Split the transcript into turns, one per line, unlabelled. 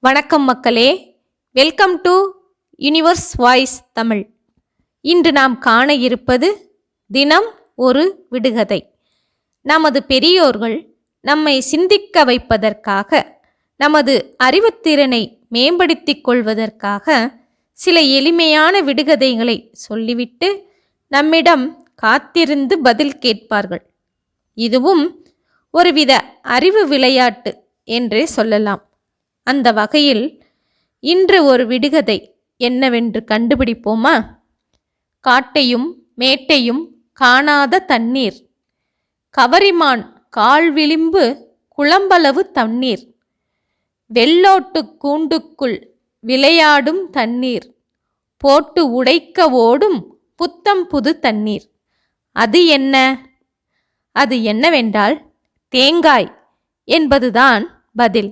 வணக்கம் மக்களே, welcome to universe voice Tamil. இன்று நாம் காண இருப்பது தினம் ஒரு விடுகதை. நமது பெரியோர்கள் நம்மை சிந்திக்க வைப்பதற்காக, நமது அறிவுத்திறனை மேம்படுத்திக் கொள்வதற்காக சில எளிமையான விடுகதைகளை சொல்லிவிட்டு நம்மிடம் காத்திருந்து பதில் கேட்பார்கள். இதுவும் ஒருவித அறிவு விளையாட்டு என்றே சொல்லலாம். அந்த வகையில் இன்று ஒரு விடுகதை என்னவென்று கண்டுபிடிப்போமா? காட்டையும் மேட்டையும் காணாத தண்ணீர், கவரிமான் கால் விளிம்பு குளம்பளவு தண்ணீர், வெள்ளோட்டு கூண்டுக்குள் விளையாடும் தண்ணீர், போட்டு உடைக்க ஓடும் புத்தம் புது தண்ணீர். அது என்ன? அது என்னவென்றால் தேங்காய் என்பதுதான் பதில்.